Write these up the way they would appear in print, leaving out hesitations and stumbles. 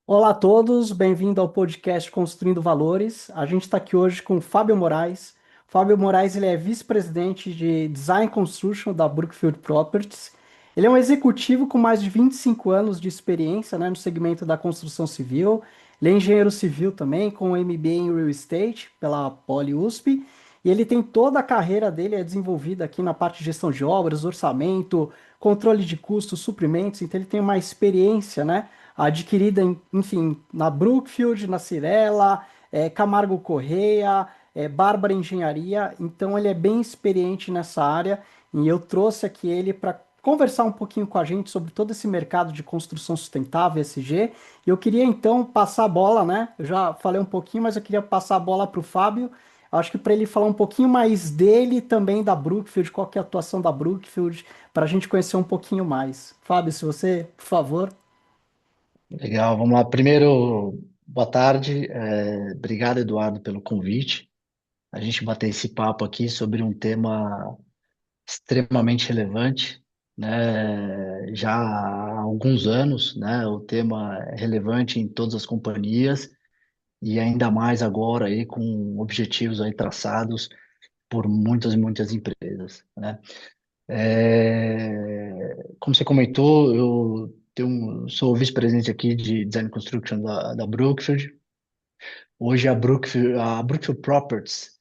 Olá a todos, bem-vindo ao podcast Construindo Valores. A gente está aqui hoje com o Fábio Moraes. Fábio Moraes, ele é vice-presidente de Design Construction da Brookfield Properties. Ele é um executivo com mais de 25 anos de experiência, né, no segmento da construção civil. Ele é engenheiro civil também, com MBA em Real Estate pela Poli USP. E ele tem toda a carreira dele é desenvolvida aqui na parte de gestão de obras, orçamento, controle de custos, suprimentos. Então ele tem uma experiência, né, adquirida, enfim, na Brookfield, na Cirela, Camargo Correia, Bárbara Engenharia, então ele é bem experiente nessa área e eu trouxe aqui ele para conversar um pouquinho com a gente sobre todo esse mercado de construção sustentável, ESG, e eu queria então passar a bola, né? Eu já falei um pouquinho, mas eu queria passar a bola para o Fábio, acho que para ele falar um pouquinho mais dele e também da Brookfield, qual que é a atuação da Brookfield, para a gente conhecer um pouquinho mais. Fábio, se você, por favor. Legal, vamos lá. Primeiro, boa tarde. Obrigado, Eduardo, pelo convite. A gente bater esse papo aqui sobre um tema extremamente relevante, né? Já há alguns anos, né? O tema é relevante em todas as companhias e ainda mais agora aí com objetivos aí traçados por muitas e muitas empresas, né? Como você comentou, sou vice-presidente aqui de Design Construction da Brookfield. Hoje a Brookfield Properties,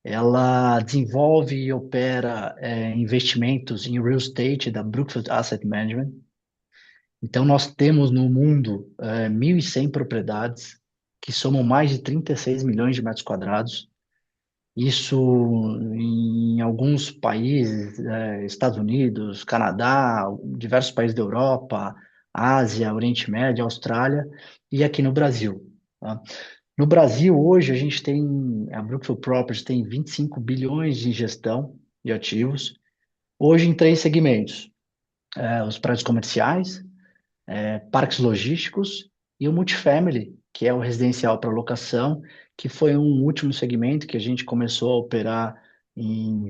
ela desenvolve e opera investimentos em real estate da Brookfield Asset Management. Então, nós temos no mundo 1.100 propriedades que somam mais de 36 milhões de metros quadrados. Isso em alguns países, Estados Unidos, Canadá, diversos países da Europa, Ásia, Oriente Médio, Austrália e aqui no Brasil, tá? No Brasil, hoje, a Brookfield Properties tem 25 bilhões de gestão de ativos, hoje em três segmentos: os prédios comerciais, parques logísticos e o multifamily, que é o residencial para locação, que foi um último segmento que a gente começou a operar em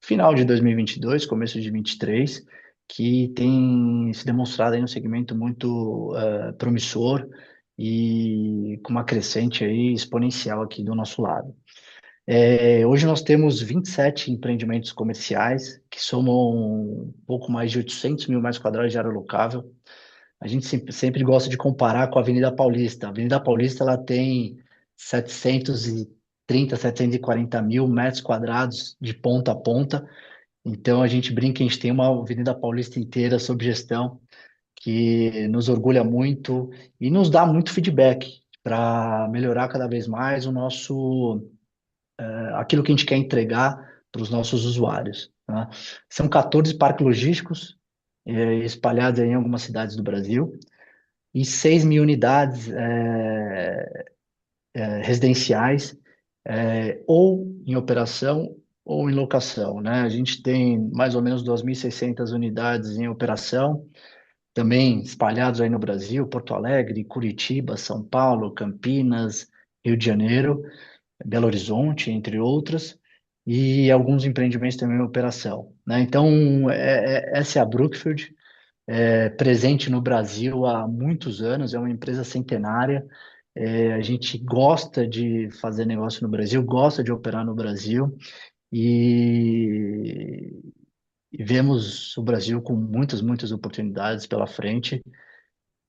final de 2022, começo de 23, que tem se demonstrado aí um segmento muito promissor e com uma crescente aí exponencial aqui do nosso lado. Hoje nós temos 27 empreendimentos comerciais que somam um pouco mais de 800 mil metros quadrados de área locável. A gente sempre gosta de comparar com a Avenida Paulista. A Avenida Paulista ela tem 730, 740 mil metros quadrados de ponta a ponta. Então a gente brinca, a gente tem uma Avenida Paulista inteira sob gestão, que nos orgulha muito e nos dá muito feedback para melhorar cada vez mais aquilo que a gente quer entregar para os nossos usuários, tá? São 14 parques logísticos espalhados em algumas cidades do Brasil e 6 mil unidades residenciais, ou em operação ou em locação, né? A gente tem mais ou menos 2.600 unidades em operação, também espalhados aí no Brasil: Porto Alegre, Curitiba, São Paulo, Campinas, Rio de Janeiro, Belo Horizonte, entre outras, e alguns empreendimentos também em operação, né? Então, essa é a Brookfield, presente no Brasil há muitos anos, é uma empresa centenária. A gente gosta de fazer negócio no Brasil, gosta de operar no Brasil e, e vemos o Brasil com muitas, muitas oportunidades pela frente.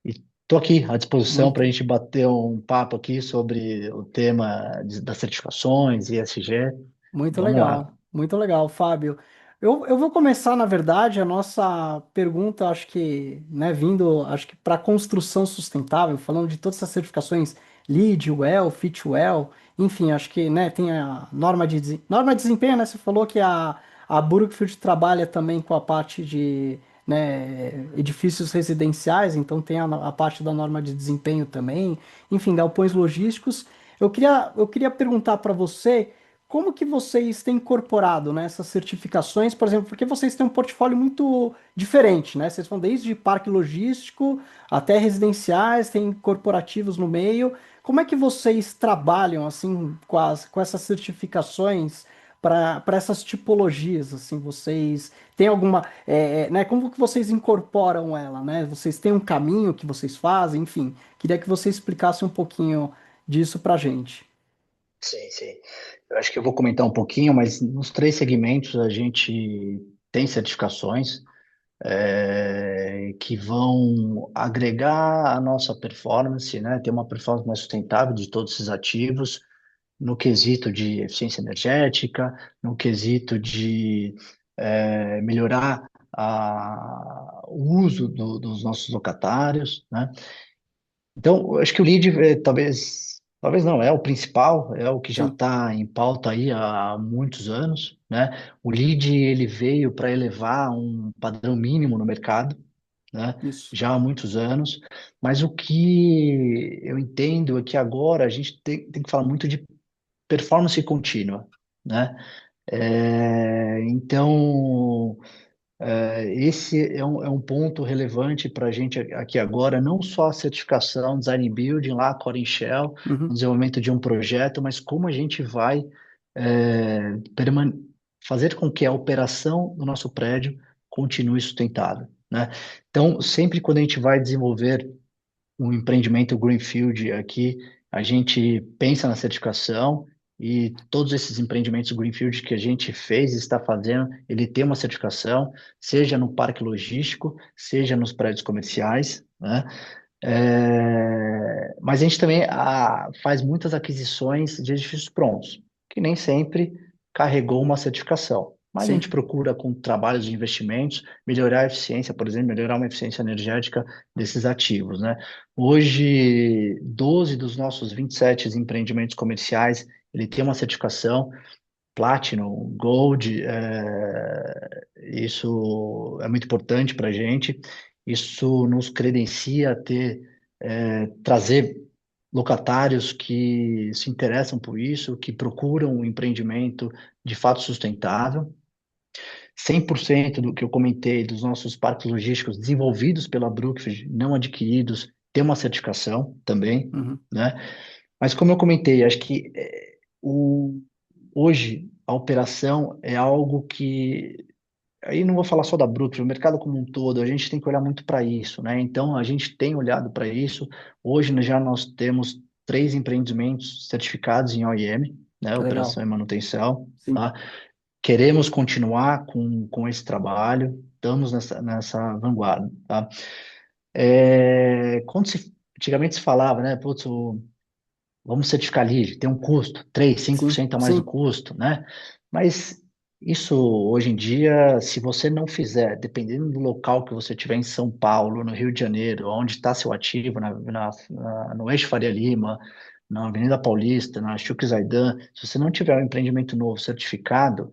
E estou aqui à disposição para a Muito, gente bater um papo aqui sobre o tema das certificações, ESG. Vamos lá. muito legal, Fábio. Eu vou começar, na verdade, a nossa pergunta, acho que, né, vindo, acho que para construção sustentável, falando de todas essas certificações, LEED, WELL, Fitwel, enfim, acho que, né, tem a norma de desempenho, né, você falou que a Brookfield trabalha também com a parte de, né, edifícios residenciais, então tem a parte da norma de desempenho também, enfim, galpões logísticos. Eu queria perguntar para você como que vocês têm incorporado, né, essas certificações, por exemplo, porque vocês têm um portfólio muito diferente, né? Vocês vão desde parque logístico até residenciais, tem corporativos no meio. Como é que vocês trabalham assim com essas certificações para essas tipologias, assim, vocês têm alguma, né, como que vocês incorporam ela, né? Vocês têm um caminho que vocês fazem, enfim, queria que você explicasse um pouquinho disso pra gente. Sim, sim. Eu acho que eu vou comentar um pouquinho, mas nos três segmentos a gente tem certificações que vão agregar a nossa performance, né? Ter uma performance mais sustentável de todos esses ativos, no quesito de eficiência energética, no quesito de melhorar o uso dos nossos locatários, né? Então, eu acho que o lead talvez não, é o principal, é o que já Sim, está em pauta aí há muitos anos, né? O lead, ele veio para elevar um padrão mínimo no mercado, né? isso. Já há muitos anos, mas o que eu entendo é que agora a gente tem que falar muito de performance contínua, né? Então, esse é um ponto relevante para a gente aqui agora, não só a certificação, design and building lá, Core and Shell, no Uhum, desenvolvimento de um projeto, mas como a gente vai é, perman- fazer com que a operação do nosso prédio continue sustentável, né? Então, sempre quando a gente vai desenvolver um empreendimento greenfield aqui, a gente pensa na certificação e todos esses empreendimentos greenfield que a gente fez e está fazendo, ele tem uma certificação, seja no parque logístico, seja nos prédios comerciais, né? Mas a gente também faz muitas aquisições de edifícios prontos, que nem sempre carregou uma certificação. Mas a gente sim, procura, com trabalhos de investimentos, melhorar a eficiência, por exemplo, melhorar uma eficiência energética desses ativos, né? Hoje, 12 dos nossos 27 empreendimentos comerciais, ele tem uma certificação Platinum, Gold, isso é muito importante para a gente. Isso nos credencia a trazer locatários que se interessam por isso, que procuram um empreendimento de fato sustentável. 100% do que eu comentei dos nossos parques logísticos desenvolvidos pela Brookfield, não adquiridos, tem uma certificação também, uhum, né? Mas como eu comentei, acho que hoje a operação é algo que aí não vou falar só da Brookfield, o mercado como um todo, a gente tem que olhar muito para isso, né? Então a gente tem olhado para isso. Hoje já nós temos três empreendimentos certificados em OIM, né? que Operação legal. e manutenção, Sim, tá? Queremos continuar com esse trabalho, estamos nessa vanguarda, tá? Antigamente se falava, né? Putz, vamos certificar lead, tem um custo, 3, sim, 5% a mais do sim, custo, né? Mas isso, hoje em dia, se você não fizer, dependendo do local que você tiver em São Paulo, no Rio de Janeiro, onde está seu ativo, no Eixo Faria Lima, na Avenida Paulista, na Chucre Zaidan, se você não tiver um empreendimento novo certificado,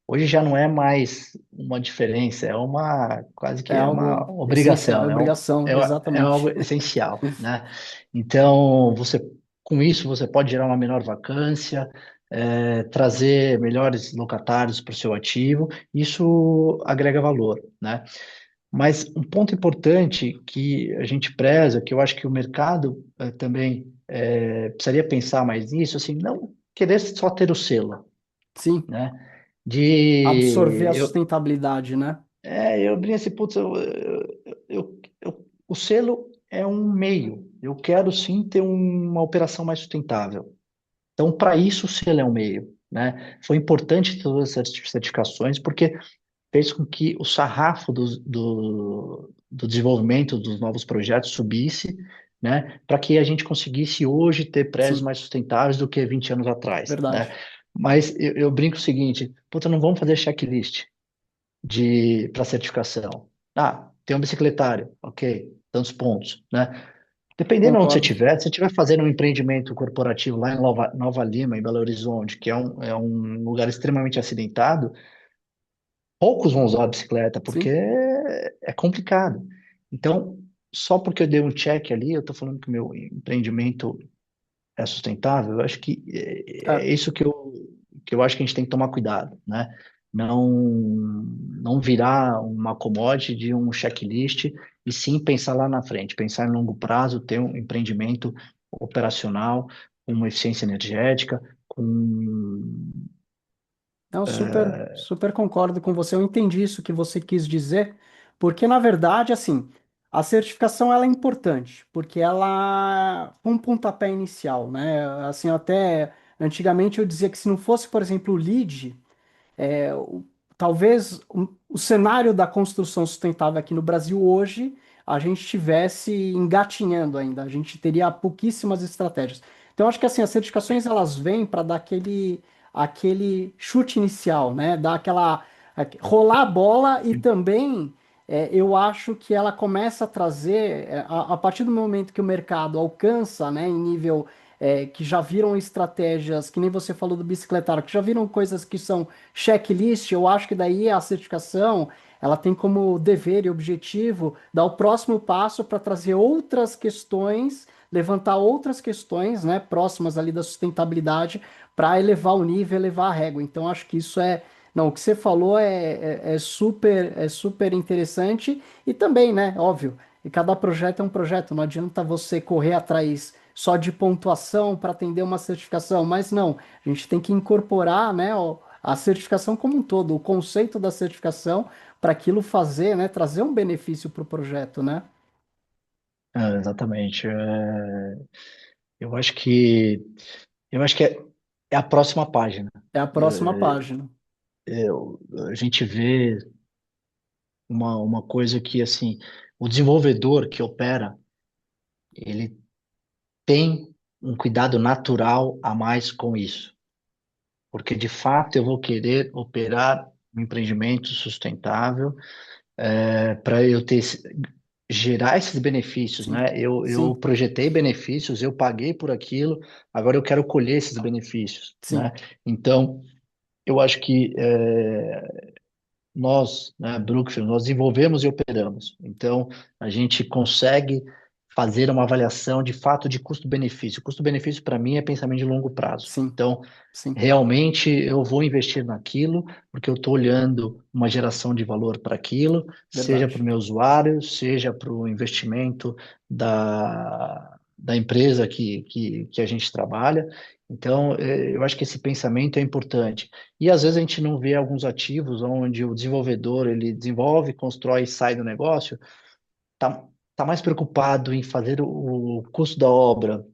hoje já não é mais uma diferença, quase é que é uma algo essencial, é obrigação, obrigação, é algo exatamente. essencial, né? Então, com isso, você pode gerar uma menor vacância, trazer melhores locatários para o seu ativo, isso agrega valor, né? Mas um ponto importante que a gente preza, que eu acho que o mercado também precisaria pensar mais nisso, assim, não querer só ter o selo, Sim, né? absorver De a sustentabilidade, né? eu brinco assim, putz, o selo é um meio. Eu quero sim ter uma operação mais sustentável. Então, para isso, o selo é um meio, né? Foi importante todas essas certificações, porque fez com que o sarrafo do desenvolvimento dos novos projetos subisse, né? Para que a gente conseguisse hoje ter prédios Sim, mais sustentáveis do que 20 anos atrás, né? verdade. Mas eu brinco o seguinte, puta, não vamos fazer checklist para certificação. Ah, tem um bicicletário, ok, tantos pontos, né? Dependendo de onde você Concordo. estiver, se você estiver fazendo um empreendimento corporativo lá em Nova Lima, em Belo Horizonte, que é um lugar extremamente acidentado, poucos vão usar a bicicleta, porque Sim, é complicado. Então, só porque eu dei um check ali, eu estou falando que o meu empreendimento é sustentável, eu acho que é é, isso que eu acho que a gente tem que tomar cuidado, né? Não, não virar uma commodity de um checklist e sim pensar lá na frente, pensar em longo prazo, ter um empreendimento operacional, com uma eficiência energética, com Não, super, super concordo com você. Eu entendi isso que você quis dizer, porque na verdade, assim, a certificação ela é importante, porque ela é um pontapé inicial, né? Assim, até antigamente eu dizia que se não fosse, por exemplo, o LEED, talvez o cenário da construção sustentável aqui no Brasil hoje a gente estivesse engatinhando ainda, a gente teria pouquíssimas estratégias. Então, acho que assim, as certificações elas vêm para dar aquele chute inicial, né? Dar rolar a bola e também eu acho que ela começa a trazer, a partir do momento que o mercado alcança, né, em nível que já viram estratégias, que nem você falou do bicicletário, que já viram coisas que são checklist, eu acho que daí a certificação ela tem como dever e objetivo dar o próximo passo para trazer outras questões, levantar outras questões, né, próximas ali da sustentabilidade, para elevar o nível, elevar a régua. Então, acho que isso não, o que você falou é super interessante e também, né, óbvio, e cada projeto é um projeto, não adianta você correr atrás só de pontuação para atender uma certificação, mas não, a gente tem que incorporar, né, a certificação como um todo, o conceito da certificação para aquilo fazer, né, trazer um benefício para o projeto, né? Exatamente. Eu acho que eu acho que é a próxima página. É a próxima página. A gente vê uma coisa que assim, o desenvolvedor que opera, ele tem um cuidado natural a mais com isso, porque de fato eu vou querer operar um empreendimento sustentável para eu ter gerar esses benefícios, Sim, né? Eu sim, projetei benefícios, eu paguei por aquilo, agora eu quero colher esses benefícios, né? sim, Então, eu acho que nós, né, Brookfield, nós desenvolvemos e operamos. Então, a gente consegue fazer uma avaliação de fato de custo-benefício. Custo-benefício, para mim, é pensamento de longo prazo. sim, Então, sim, realmente eu vou investir naquilo, porque eu estou olhando uma geração de valor para aquilo, seja para verdade. o meu usuário, seja para o investimento da empresa que a gente trabalha. Então, eu acho que esse pensamento é importante. E às vezes a gente não vê alguns ativos onde o desenvolvedor ele desenvolve, constrói e sai do negócio, tá, tá mais preocupado em fazer o custo da obra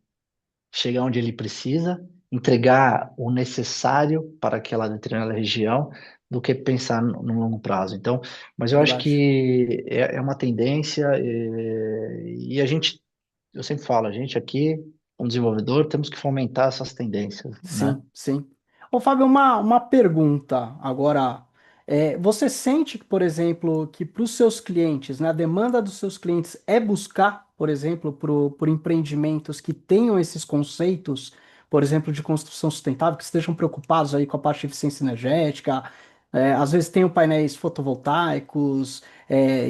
chegar onde ele precisa, entregar o necessário para aquela determinada região, do que pensar no longo prazo. Então, mas eu acho Verdade. que é uma tendência, e a gente, eu sempre falo, a gente aqui, como desenvolvedor, temos que fomentar essas tendências, né? Sim, sim. Ô, Fábio, uma pergunta agora. Você sente que, por exemplo, que para os seus clientes, né, a demanda dos seus clientes é buscar, por exemplo, por empreendimentos que tenham esses conceitos, por exemplo, de construção sustentável, que estejam preocupados aí com a parte de eficiência energética, às vezes tenham painéis fotovoltaicos,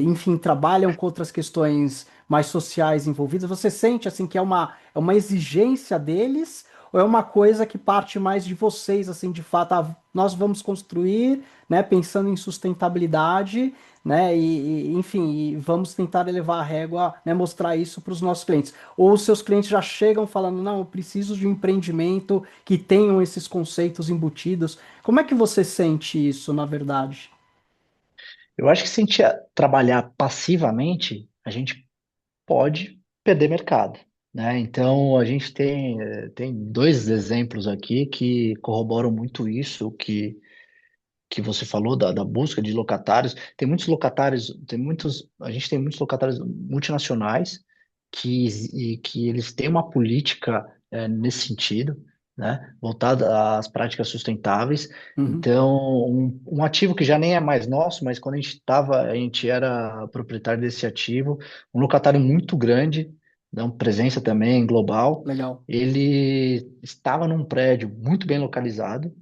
enfim, trabalham com outras questões mais sociais envolvidas. Você sente assim que é uma exigência deles? Ou é uma coisa que parte mais de vocês, assim, de fato, nós vamos construir, né, pensando em sustentabilidade, né, enfim, e vamos tentar elevar a régua, né, mostrar isso para os nossos clientes. Ou os seus clientes já chegam falando, não, eu preciso de um empreendimento que tenham esses conceitos embutidos. Como é que você sente isso, na verdade? Eu acho que se a gente trabalhar passivamente, a gente pode perder mercado, né? Então, a gente tem dois exemplos aqui que corroboram muito isso que você falou da busca de locatários. Tem muitos locatários, a gente tem muitos locatários multinacionais que eles têm uma política nesse sentido, né, voltada às práticas sustentáveis. Uhum, Então, um ativo que já nem é mais nosso, mas quando a gente era proprietário desse ativo, um locatário muito grande, né, presença também global. legal. Ele estava num prédio muito bem localizado,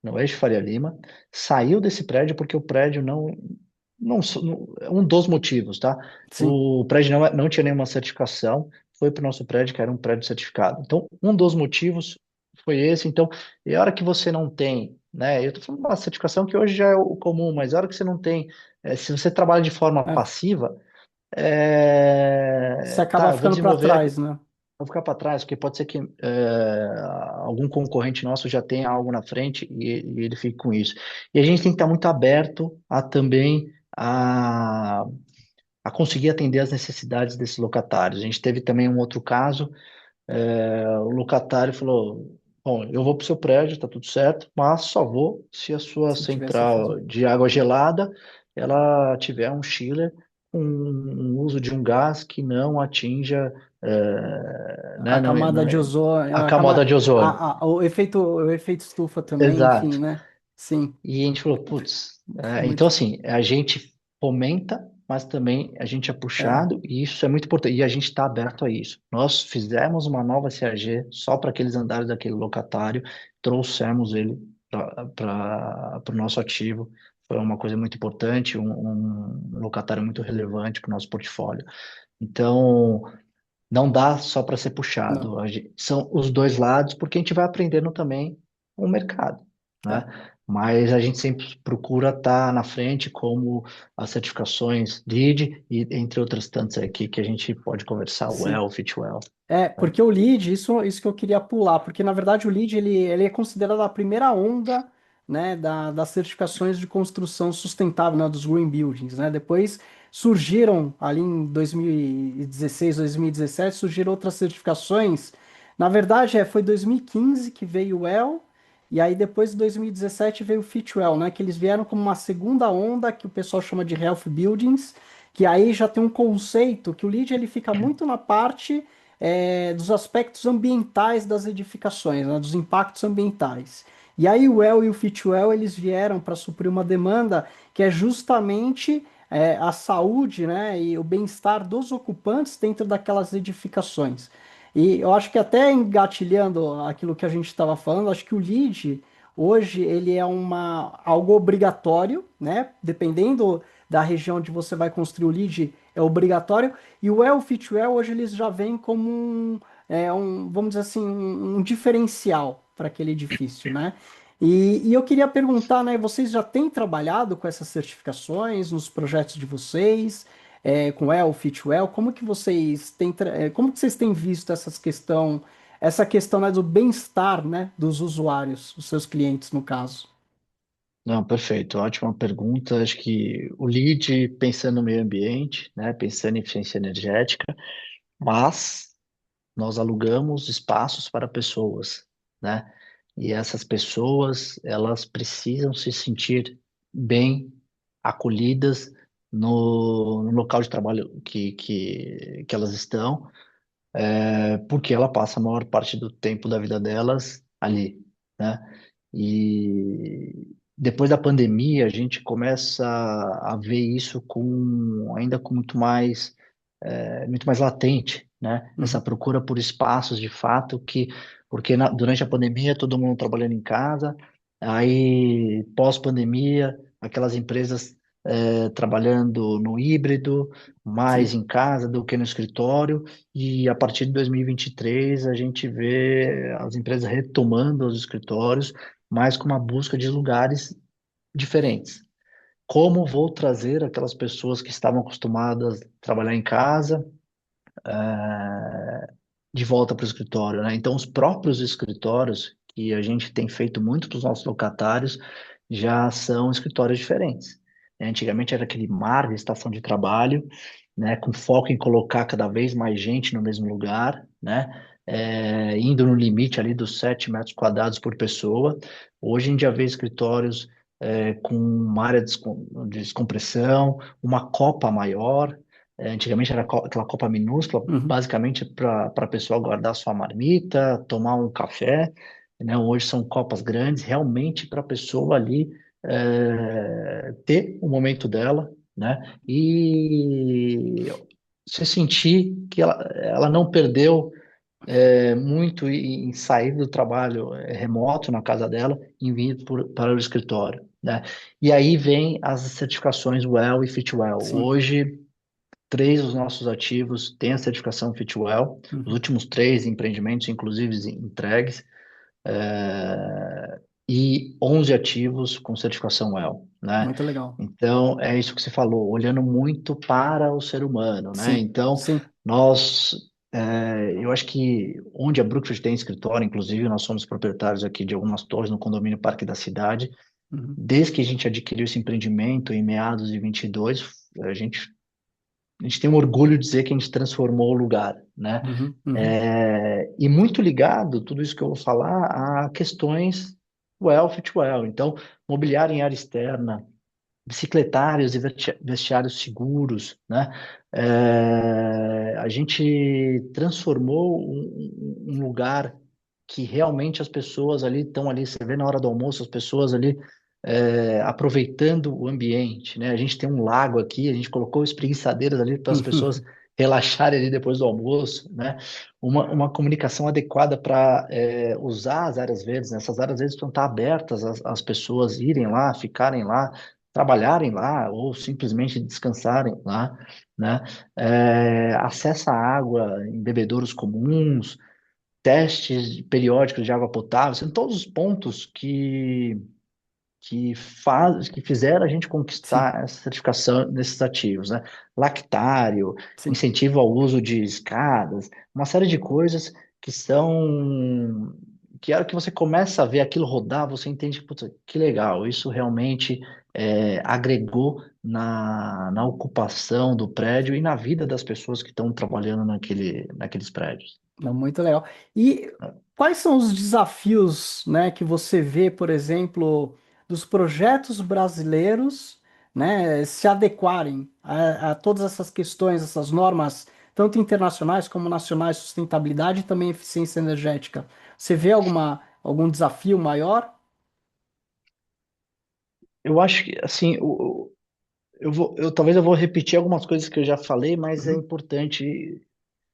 no Eixo Faria Lima, saiu desse prédio porque o prédio um dos motivos, tá? Sim, O prédio não tinha nenhuma certificação, foi para o nosso prédio, que era um prédio certificado. Então, um dos motivos foi esse. Então, e a hora que você não tem, né? Eu estou falando de uma certificação que hoje já é o comum, mas a hora que você não tem, se você trabalha de forma é. passiva, Você acaba tá, eu vou ficando para desenvolver trás, né? Vou ficar para trás, porque pode ser que algum concorrente nosso já tenha algo na frente e ele fique com isso. E a gente tem que estar muito aberto a também a conseguir atender as necessidades desses locatários. A gente teve também um outro caso, o locatário falou: Bom, eu vou para o seu prédio, está tudo certo, mas só vou se a sua Se tiver essa função. central de água gelada ela tiver um chiller com um uso de um gás que não atinja, A né, camada de ozônio, a camada de ozônio. o efeito estufa também, enfim, Exato. né? Sim, E a gente falou, putz, então muito, assim, a gente fomenta, mas também a gente é é, puxado, e isso é muito importante, e a gente está aberto a isso. Nós fizemos uma nova CAG só para aqueles andares daquele locatário, trouxemos ele para o nosso ativo, foi uma coisa muito importante, um locatário muito relevante para o nosso portfólio. Então, não dá só para ser não, puxado. São os dois lados, porque a gente vai aprendendo também o mercado, né? é, Mas a gente sempre procura estar na frente, como as certificações LEED e entre outras tantas aqui que a gente pode conversar, o sim. Well, Fitwell, né? Porque o lead, isso que eu queria pular, porque na verdade o lead ele é considerado a primeira onda, né, das certificações de construção sustentável, né, dos green buildings, né? Depois surgiram ali em 2016, 2017, surgiram outras certificações. Na verdade, foi 2015 que veio o WELL, e aí depois de 2017 veio o Fitwell, né, que eles vieram como uma segunda onda que o pessoal chama de health buildings, que aí já tem um conceito que o lead ele fica muito na parte dos aspectos ambientais das edificações, né, dos impactos ambientais. E aí o Well e o Fitwell eles vieram para suprir uma demanda que é justamente a saúde, né, e o bem-estar dos ocupantes dentro daquelas edificações. E eu acho que até engatilhando aquilo que a gente estava falando, acho que o LEED hoje ele é algo obrigatório, né? Dependendo da região onde você vai construir o LEED, é obrigatório. E o Well Fit Well hoje eles já vêm como vamos dizer assim, um diferencial para aquele edifício, né? E eu queria perguntar, né? Vocês já têm trabalhado com essas certificações nos projetos de vocês, com Well, Fit Well? Como que vocês têm visto essa questão, né, do bem-estar, né, dos usuários, os seus clientes, no caso? Não, perfeito, ótima pergunta. Acho que o LEED pensando no meio ambiente, né, pensando em eficiência energética, mas nós alugamos espaços para pessoas, né? E essas pessoas, elas precisam se sentir bem acolhidas no local de trabalho que elas estão, porque ela passa a maior parte do tempo da vida delas ali, né? E depois da pandemia, a gente começa a ver isso ainda com muito mais latente, né? Essa Uhum, procura por espaços de fato porque durante a pandemia todo mundo trabalhando em casa, aí pós-pandemia aquelas empresas trabalhando no híbrido, mais sim. em casa do que no escritório, e a partir de 2023 a gente vê as empresas retomando os escritórios, mas com uma busca de lugares diferentes. Como vou trazer aquelas pessoas que estavam acostumadas a trabalhar em casa, de volta para o escritório, né? Então, os próprios escritórios, que a gente tem feito muito para os nossos locatários, já são escritórios diferentes. Antigamente era aquele mar de estação de trabalho, né? Com foco em colocar cada vez mais gente no mesmo lugar, né? Indo no limite ali dos 7 metros quadrados por pessoa. Hoje a gente já vê escritórios com uma área de descompressão, uma copa maior, antigamente era aquela copa minúscula, Uhum, basicamente para a pessoa guardar sua marmita, tomar um café, né? Hoje são copas grandes, realmente para a pessoa ali ter o momento dela, né? E se sentir que ela não perdeu muito em sair do trabalho remoto na casa dela e vir para o escritório, né? E aí vem as certificações Well e Fitwell. sim. Hoje três dos nossos ativos têm a certificação Fitwell, os Uhum, últimos três empreendimentos, inclusive entregues, e 11 ativos com certificação Well, né? muito legal. Então, é isso que você falou, olhando muito para o ser humano, né? Sim, Então, sim. nós Eu acho que onde a Brookfield tem escritório, inclusive nós somos proprietários aqui de algumas torres no condomínio Parque da Cidade. Uhum, Desde que a gente adquiriu esse empreendimento em meados de 22, a gente, a gente tem um orgulho de dizer que a gente transformou o lugar, né? uhum, uhum, E muito ligado, tudo isso que eu vou falar, a questões well, fit well. Então, mobiliário em área externa, bicicletários e vestiários seguros, né? A gente transformou um lugar que realmente as pessoas ali estão ali, você vê na hora do almoço, as pessoas ali aproveitando o ambiente, né? A gente tem um lago aqui, a gente colocou espreguiçadeiras ali para as pessoas uhum, relaxarem ali depois do almoço, né? Uma comunicação adequada para usar as áreas verdes, né? Essas áreas verdes estão estar abertas às pessoas irem lá, ficarem lá, trabalharem lá ou simplesmente descansarem lá, né? Acesso à água em bebedouros comuns, testes periódicos de água potável, são todos os pontos que fizeram a gente sim, conquistar essa certificação desses ativos, né? Lactário, sim. incentivo ao uso de escadas, uma série de coisas que são que a hora que você começa a ver aquilo rodar, você entende que, putz, que legal, isso realmente agregou na ocupação do prédio e na vida das pessoas que estão trabalhando naqueles prédios. Não, muito legal. E quais são os desafios, né, que você vê, por exemplo, dos projetos brasileiros, né, se adequarem a todas essas questões, essas normas, tanto internacionais como nacionais, sustentabilidade e também eficiência energética? Você vê algum desafio maior? Eu acho que, assim, talvez eu vou repetir algumas coisas que eu já falei, mas é Uhum, importante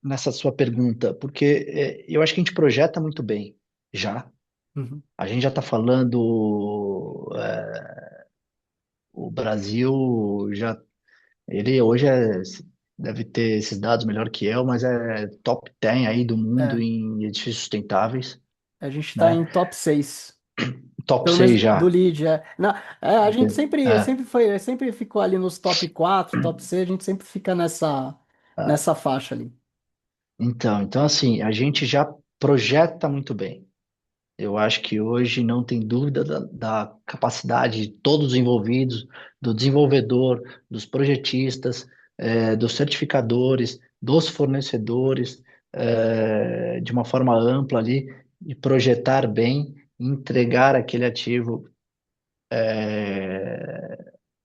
nessa sua pergunta, porque eu acho que a gente projeta muito bem já. uhum. A gente já está falando, o Brasil já, ele hoje deve ter esses dados melhor que eu, mas é top 10 aí do mundo É, em edifícios sustentáveis, a gente está né? em top 6. Top Pelo menos 6 do já. lead, é. A gente É, sempre ficou ali nos top 4, top 6, a gente sempre fica é. nessa faixa ali. Então assim, a gente já projeta muito bem. Eu acho que hoje não tem dúvida da capacidade de todos os envolvidos, do desenvolvedor, dos projetistas, dos certificadores, dos fornecedores, de uma forma ampla ali, de projetar bem, entregar aquele ativo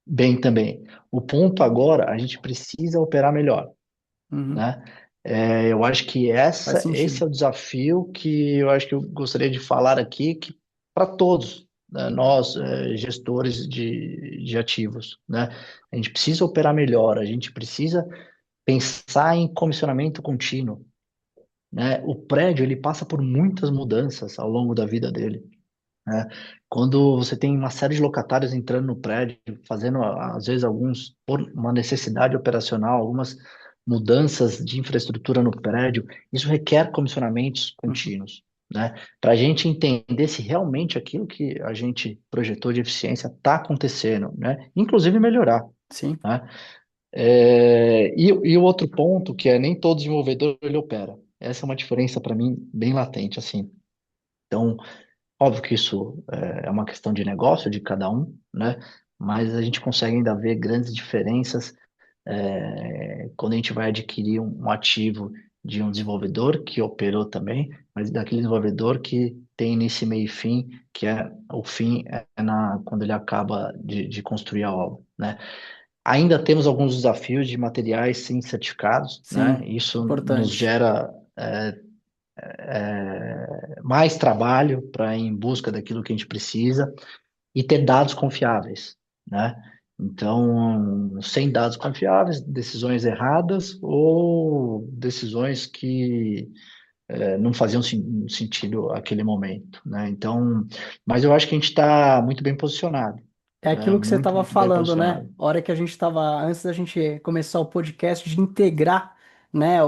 bem também. O ponto agora, a gente precisa operar melhor, Uhum, né? Eu acho que faz esse sentido. é o desafio que eu acho que eu gostaria de falar aqui, que para todos, né, nós, gestores de ativos, né? A gente precisa operar melhor, a gente precisa pensar em comissionamento contínuo, né? O prédio, ele passa por muitas mudanças ao longo da vida dele, né? Quando você tem uma série de locatários entrando no prédio, fazendo, às vezes, por uma necessidade operacional, algumas mudanças de infraestrutura no prédio, isso requer comissionamentos Uhum, contínuos, né? Para a gente entender se realmente aquilo que a gente projetou de eficiência está acontecendo, né? Inclusive melhorar, sim. né? E o outro ponto, que é nem todo desenvolvedor ele opera. Essa é uma diferença para mim bem latente, assim. Então, óbvio que isso é uma questão de negócio de cada um, né? Mas a gente consegue ainda ver grandes diferenças quando a gente vai adquirir um ativo de um desenvolvedor que operou também, mas daquele desenvolvedor que tem início, meio e fim, que é o fim quando ele acaba de construir a obra, né? Ainda temos alguns desafios de materiais sem certificados, né? Sim, Isso nos importante. gera mais trabalho para ir em busca daquilo que a gente precisa e ter dados confiáveis, né? Então, sem dados confiáveis, decisões erradas ou decisões que não faziam sentido aquele momento, né? Então, mas eu acho que a gente está muito bem posicionado, É né? aquilo que você Muito, estava muito bem falando, né? posicionado. A hora que a gente estava, antes da gente começar o podcast, de integrar, né,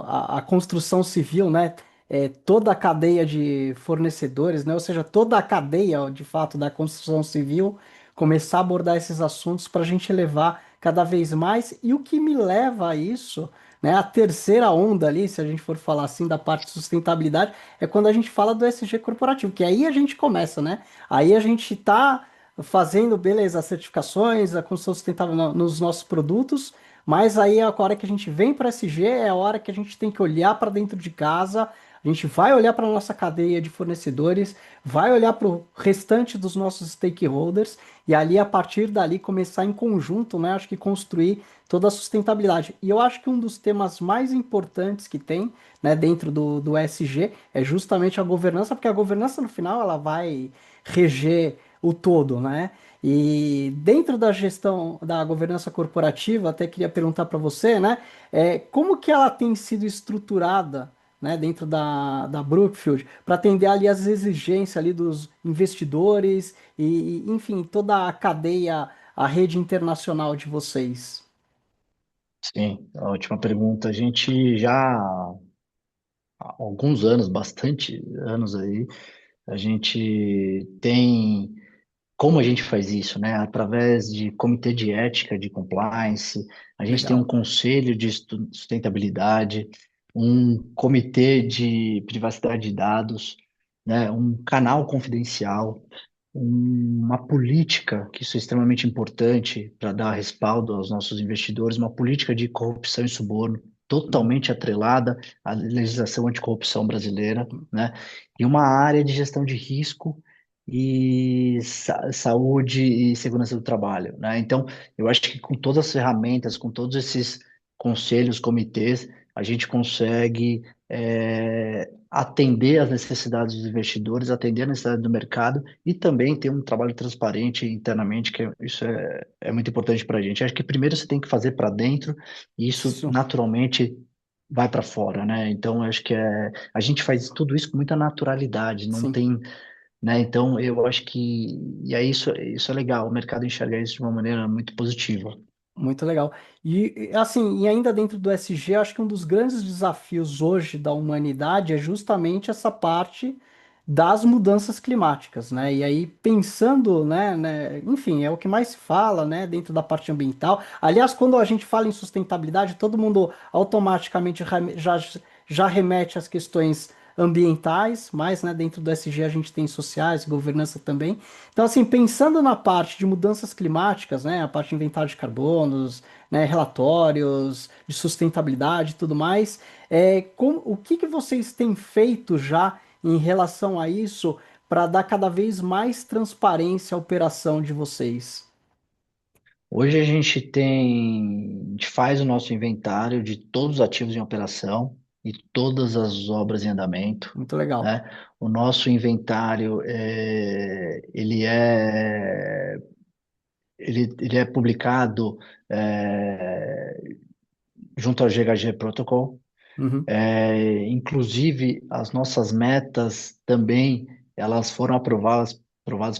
a construção civil, né? Toda a cadeia de fornecedores, né? Ou seja, toda a cadeia, de fato, da construção civil, começar a abordar esses assuntos para a gente levar cada vez mais. E o que me leva a isso, né? A terceira onda ali, se a gente for falar assim da parte de sustentabilidade, é quando a gente fala do ESG corporativo, que aí a gente começa, né? Aí a gente está fazendo, beleza, as certificações, a construção sustentável nos nossos produtos, mas aí a hora que a gente vem para ESG é a hora que a gente tem que olhar para dentro de casa, a gente vai olhar para a nossa cadeia de fornecedores, vai olhar para o restante dos nossos stakeholders e ali, a partir dali, começar em conjunto, né? Acho que construir toda a sustentabilidade. E eu acho que um dos temas mais importantes que tem, né, dentro do ESG é justamente a governança, porque a governança, no final, ela vai reger o todo, né? E dentro da gestão da governança corporativa, até queria perguntar para você, né, como que ela tem sido estruturada, né, dentro da Brookfield, para atender ali as exigências ali dos investidores enfim, toda a cadeia, a rede internacional de vocês. Sim, ótima pergunta. A gente já há alguns anos, bastante anos aí, a gente tem como a gente faz isso, né? Através de comitê de ética, de compliance, a gente tem um Legal. conselho de sustentabilidade, um comitê de privacidade de dados, né? Um canal confidencial, uma política, que isso é extremamente importante para dar respaldo aos nossos investidores, uma política de corrupção e suborno Uhum, totalmente atrelada à legislação anticorrupção brasileira, né? E uma área de gestão de risco e saúde e segurança do trabalho, né? Então, eu acho que com todas as ferramentas, com todos esses conselhos, comitês, a gente consegue atender às necessidades dos investidores, atender a necessidade do mercado e também ter um trabalho transparente internamente, isso é muito importante para a gente. Acho que primeiro você tem que fazer para dentro e isso isso, naturalmente vai para fora, né? Então, acho que a gente faz tudo isso com muita naturalidade, não sim. tem, né? Então, eu acho que e aí isso é legal, o mercado enxerga isso de uma maneira muito positiva. Muito legal. Assim, e ainda dentro do SG, eu acho que um dos grandes desafios hoje da humanidade é justamente essa parte das mudanças climáticas, né? E aí, pensando, enfim, é o que mais se fala, né, dentro da parte ambiental. Aliás, quando a gente fala em sustentabilidade, todo mundo automaticamente já remete às questões ambientais, mas, né, dentro do SG a gente tem sociais, governança também. Então, assim, pensando na parte de mudanças climáticas, né, a parte de inventário de carbonos, né, relatórios de sustentabilidade e tudo mais, o que que vocês têm feito já em relação a isso para dar cada vez mais transparência à operação de vocês? Hoje a gente faz o nosso inventário de todos os ativos em operação e todas as obras em andamento, Muito legal. né? O nosso inventário ele é publicado junto ao GHG Protocol. Uhum, Inclusive, as nossas metas também, elas foram aprovadas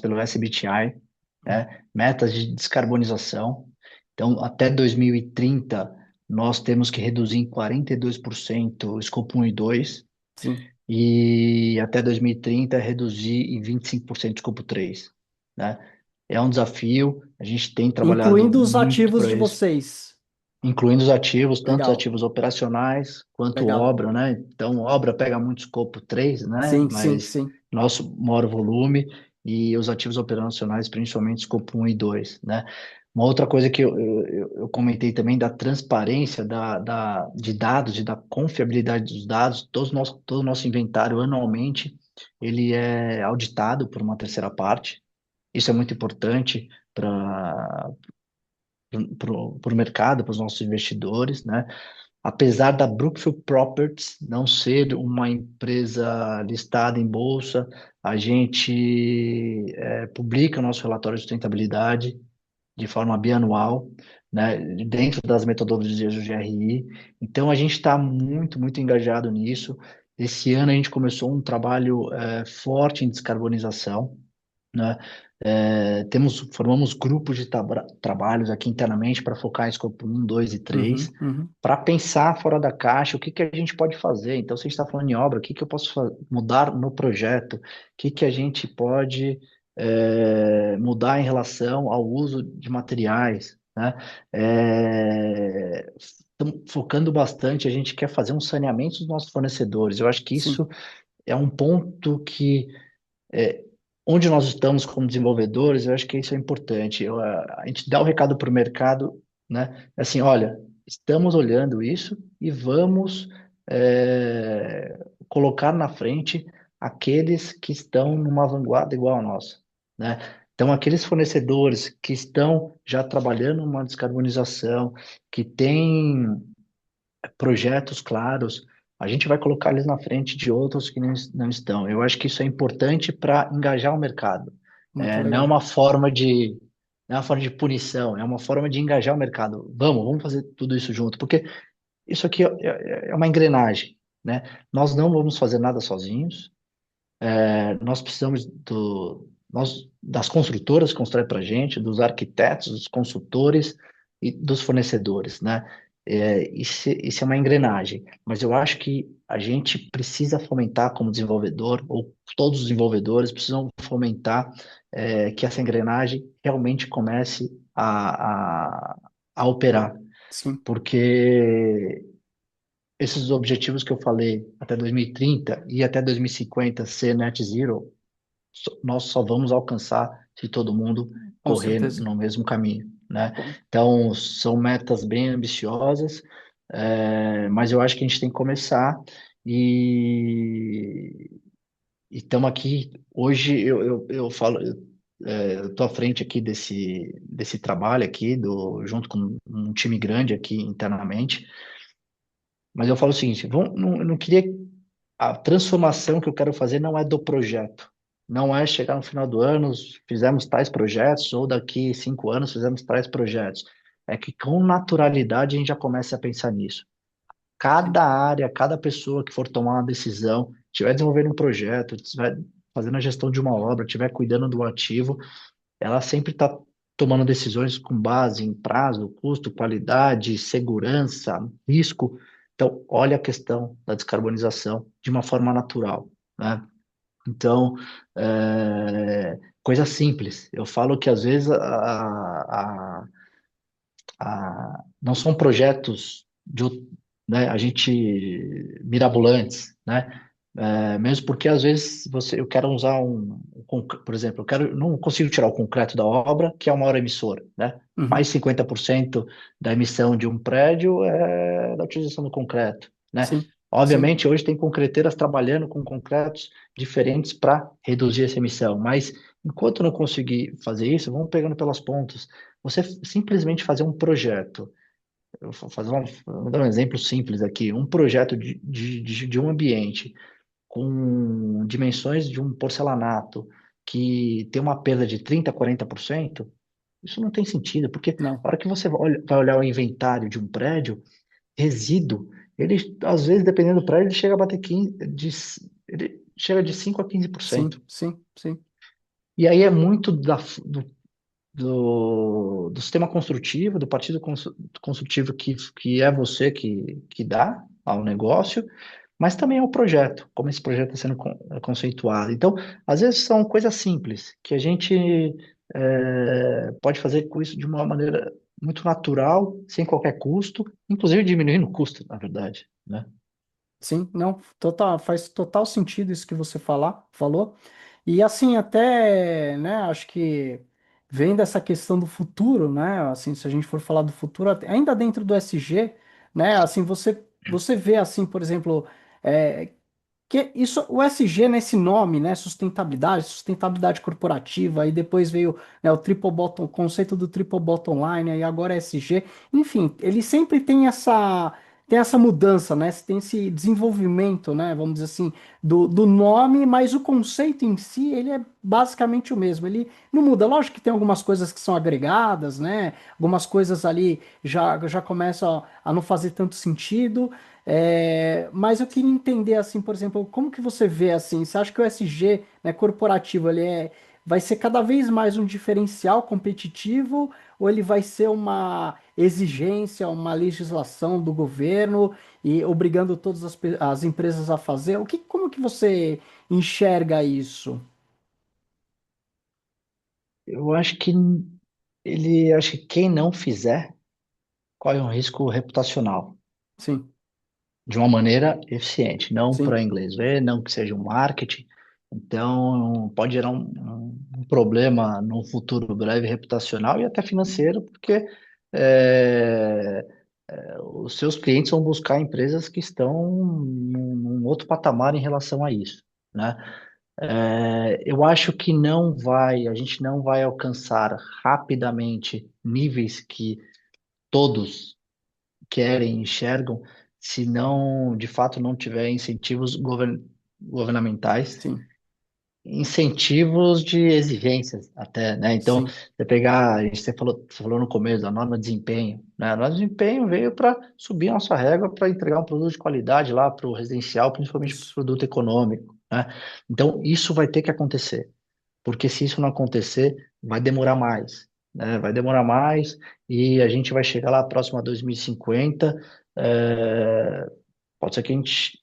pelo SBTi, né? Metas de descarbonização. Então, até 2030, nós temos que reduzir em 42% o escopo 1 e 2, sim. e até 2030 reduzir em 25% o escopo 3, né? É um desafio, a gente tem trabalhado Incluindo os muito ativos para de isso, vocês. incluindo os ativos, tanto os Legal, ativos operacionais quanto legal. obra, né? Então, obra pega muito escopo 3, né? Sim, sim, Mas sim. nosso maior volume e os ativos operacionais, principalmente escopo 1 e 2, né? Uma outra coisa que eu comentei também da transparência de dados e da confiabilidade dos dados, todo o nosso inventário anualmente, ele é auditado por uma terceira parte. Isso é muito importante para o mercado, para os nossos investidores, né? Apesar da Brookfield Properties não ser uma empresa listada em bolsa, a gente publica o nosso relatório de sustentabilidade de forma bianual, né, dentro das metodologias do GRI. Então, a gente está muito, muito engajado nisso. Esse ano a gente começou um trabalho forte em descarbonização, né? Formamos grupos de trabalhos aqui internamente para focar em escopo 1, 2 e Uhum, 3, uhum. para pensar fora da caixa, o que que a gente pode fazer. Então, se a gente está falando em obra, o que que eu posso mudar no projeto? O que que a gente pode mudar em relação ao uso de materiais, né? estamos focando bastante, a gente quer fazer um saneamento dos nossos fornecedores. Eu acho que sim, isso é um ponto que, é, onde nós estamos como desenvolvedores, eu acho que isso é importante. A gente dá o recado para o mercado, né? Assim, olha, estamos olhando isso e vamos colocar na frente aqueles que estão numa vanguarda igual a nossa, né? Então, aqueles fornecedores que estão já trabalhando numa descarbonização, que têm projetos claros, a gente vai colocar eles na frente de outros que não estão. Eu acho que isso é importante para engajar o mercado. muito Não é legal. uma forma de, não é uma forma de punição, é uma forma de engajar o mercado. Vamos fazer tudo isso junto, porque isso aqui é uma engrenagem, né? Nós não vamos fazer nada sozinhos. Nós precisamos das construtoras que constroem para a gente, dos arquitetos, dos consultores e dos fornecedores, né? Isso é uma engrenagem, mas eu acho que a gente precisa fomentar como desenvolvedor, ou todos os desenvolvedores precisam fomentar que essa engrenagem realmente comece a operar, Sim, porque esses objetivos que eu falei até 2030 e até 2050 ser net zero, nós só vamos alcançar se todo mundo com correr certeza. no mesmo caminho, né? Com- Então, são metas bem ambiciosas, mas eu acho que a gente tem que começar e estamos aqui. Hoje eu falo, eu estou à frente aqui desse trabalho aqui, junto com um time grande aqui internamente, mas eu falo o seguinte, eu não queria a transformação que eu quero fazer não é do projeto. Não é chegar no final do ano, fizemos tais projetos, ou daqui 5 anos fizemos tais projetos. É que com naturalidade a gente já começa a pensar nisso. sim, Cada área, cada pessoa que for tomar uma decisão, estiver desenvolvendo um projeto, estiver fazendo a gestão de uma obra, estiver cuidando do ativo, ela sempre está tomando decisões com base em prazo, custo, qualidade, segurança, risco. Então, olha a questão da descarbonização de uma forma natural, né? Então, coisa simples. Eu falo que às vezes não são projetos né, a gente mirabolantes, né? Mesmo porque às vezes eu quero usar por exemplo, não consigo tirar o concreto da obra, que é o maior emissor, né? Mais uhum, 50% da emissão de um prédio é da utilização do concreto, né? sim, sim, Obviamente, hoje tem concreteiras trabalhando com concretos diferentes para reduzir essa emissão, mas enquanto não conseguir fazer isso, vamos pegando pelas pontas. Você simplesmente fazer um projeto, eu vou dar um exemplo simples aqui, um projeto de um ambiente com dimensões de um porcelanato que tem uma perda de 30, 40%, isso não tem sentido, porque não, a hora que você vai olhar o inventário de um prédio, resíduo, ele, às vezes, dependendo do prédio, ele chega a bater 15, ele chega de 5 a 15%. sim, sim, sim, E aí é muito do sistema construtivo, do partido construtivo que é você que dá ao negócio, mas também ao projeto, como esse projeto está sendo conceituado. Então, às vezes são coisas simples que a gente pode fazer com isso de uma maneira muito natural, sem qualquer custo, inclusive diminuindo o custo, na verdade, né? sim, não, total, faz total sentido isso que você falou. E assim, até, né, acho que vem dessa questão do futuro, né, assim, se a gente for falar do futuro, ainda dentro do SG, né, assim, você vê, assim, por exemplo, é, que isso, o SG nesse nome, né, sustentabilidade corporativa, aí depois veio, né, o triple bottom, o conceito do triple bottom line, aí agora é SG, enfim, ele sempre tem essa mudança, né, tem esse desenvolvimento, né, vamos dizer assim, do nome, mas o conceito em si, ele é basicamente o mesmo, ele não muda, lógico que tem algumas coisas que são agregadas, né, algumas coisas ali já começam a não fazer tanto sentido, mas eu queria entender, assim, por exemplo, como que você vê, assim, você acha que o SG, né, corporativo, vai ser cada vez mais um diferencial competitivo ou ele vai ser uma exigência, uma legislação do governo e obrigando todas as empresas a fazer? Como que você enxerga isso? Eu acho que quem não fizer corre um risco reputacional Sim, de uma maneira eficiente, não para sim, inglês ver, não que seja um marketing. Então, pode gerar um problema num futuro breve reputacional e até financeiro, porque é, os seus clientes vão buscar empresas que estão num outro patamar em relação a isso, né? Eu acho que a gente não vai alcançar rapidamente níveis que todos querem, enxergam, se não, de fato, não tiver incentivos governamentais, sim, incentivos de exigências até, né? Então, sim. você pegar, você falou no começo da norma de desempenho, né? A norma de desempenho veio para subir a nossa régua para entregar um produto de qualidade lá para o residencial, principalmente para o Isso. produto econômico, né? Então, isso vai ter que acontecer, porque se isso não acontecer, vai demorar mais, né? Vai demorar mais e a gente vai chegar lá próximo a 2050. é, Pode ser que a gente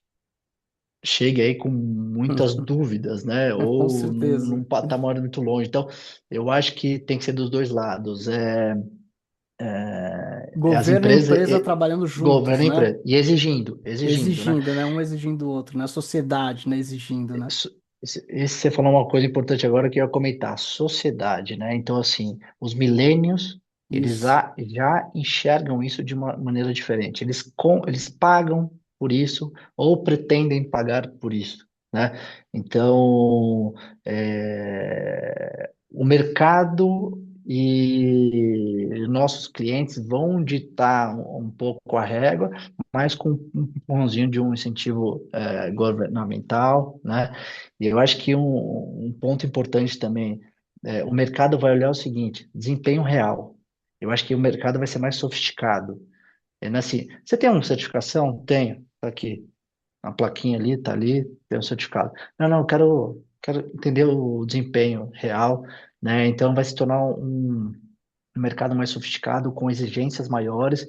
chegue aí com muitas dúvidas, né? Com Ou certeza. num patamar muito longe. Então, eu acho que tem que ser dos dois lados. As Governo e empresas, empresa trabalhando governo juntos, e né? empresa, e exigindo, né? Exigindo, né? Um exigindo o outro, né? Sociedade, né? Exigindo, né? Você falou uma coisa importante agora que eu ia comentar, a sociedade, né? Então, assim, os millennials, eles Isso. já enxergam isso de uma maneira diferente. Eles pagam por isso ou pretendem pagar por isso, né? Então, o mercado e nossos clientes vão ditar um pouco a régua, mas com um empurrãozinho de um incentivo governamental, né? E eu acho que um ponto importante também, o mercado vai olhar o seguinte, desempenho real. Eu acho que o mercado vai ser mais sofisticado. É assim, você tem uma certificação? Tenho, tá aqui. A plaquinha ali, tá ali, tem um certificado. Não, não, quero entender o desempenho real, né? Então vai se tornar um mercado mais sofisticado, com exigências maiores,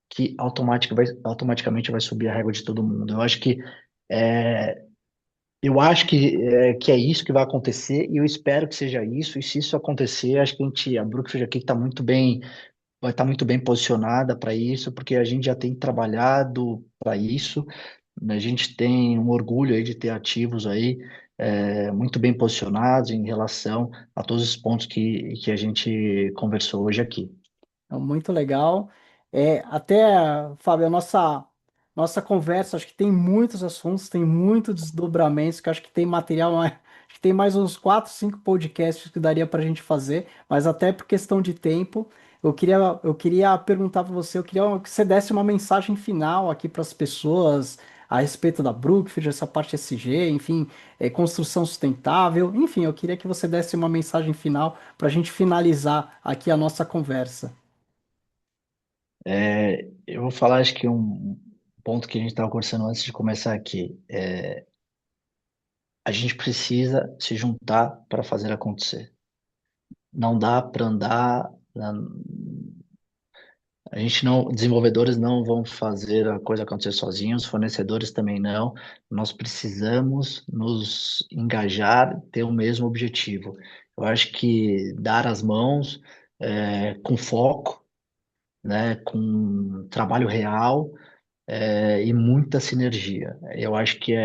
que automaticamente vai subir a régua de todo mundo. É, que é isso que vai acontecer e eu espero que seja isso. E se isso acontecer, acho que a Brookfield aqui está muito bem, vai estar muito bem posicionada para isso, porque a gente já tem trabalhado para isso, né? A gente tem um orgulho aí de ter ativos aí muito bem posicionados em relação a todos os pontos que a gente conversou hoje aqui. É muito legal. Até, Fábio, a nossa conversa, acho que tem muitos assuntos, tem muitos desdobramentos, que acho que tem material, acho que tem mais uns 4, 5 podcasts que daria para a gente fazer, mas até por questão de tempo, eu queria perguntar para você, eu queria que você desse uma mensagem final aqui para as pessoas a respeito da Brookfield, essa parte SG, enfim, construção sustentável, enfim, eu queria que você desse uma mensagem final para a gente finalizar aqui a nossa conversa. Eu vou falar, acho que um ponto que a gente estava conversando antes de começar aqui. A gente precisa se juntar para fazer acontecer. Não dá para andar. A gente não, desenvolvedores não vão fazer a coisa acontecer sozinhos, fornecedores também não. Nós precisamos nos engajar, ter o mesmo objetivo. Eu acho que dar as mãos com foco, né, com trabalho real e muita sinergia. Eu acho que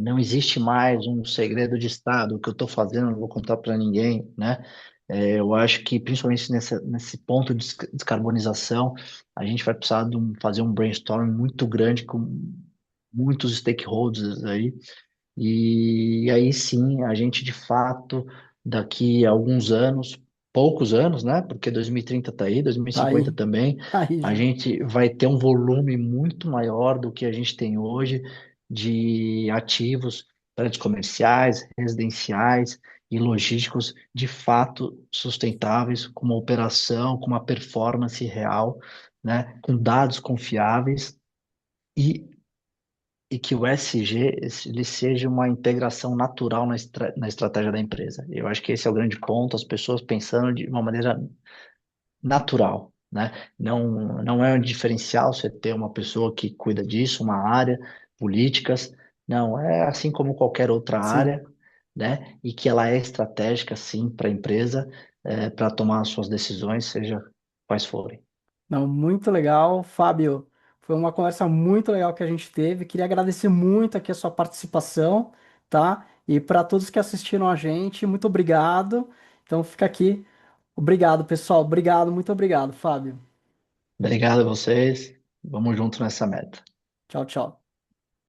não existe mais um segredo de Estado, o que eu estou fazendo, eu não vou contar para ninguém, né? Eu acho que, principalmente nesse ponto de descarbonização, a gente vai precisar fazer um brainstorming muito grande com muitos stakeholders aí, e aí sim, a gente de fato, daqui a alguns anos, poucos anos, né? Porque 2030 está aí, Tá 2050 aí, também, tá aí a já. gente vai ter um volume muito maior do que a gente tem hoje de ativos, prédios comerciais, residenciais e logísticos de fato sustentáveis, com uma operação, com uma performance real, né? Com dados confiáveis. E que o SG ele seja uma integração natural na estratégia da empresa. Eu acho que esse é o grande ponto, as pessoas pensando de uma maneira natural, né? Não é um diferencial você ter uma pessoa que cuida disso, uma área, políticas, não, é assim como qualquer outra Sim. área, né? E que ela é estratégica, sim, para a empresa, para tomar as suas decisões, seja quais forem. Não, muito legal, Fábio. Foi uma conversa muito legal que a gente teve. Queria agradecer muito aqui a sua participação, tá? E para todos que assistiram a gente, muito obrigado. Então fica aqui. Obrigado, pessoal. Obrigado, muito obrigado, Fábio. Obrigado a vocês. Vamos junto nessa meta. Tchau, tchau.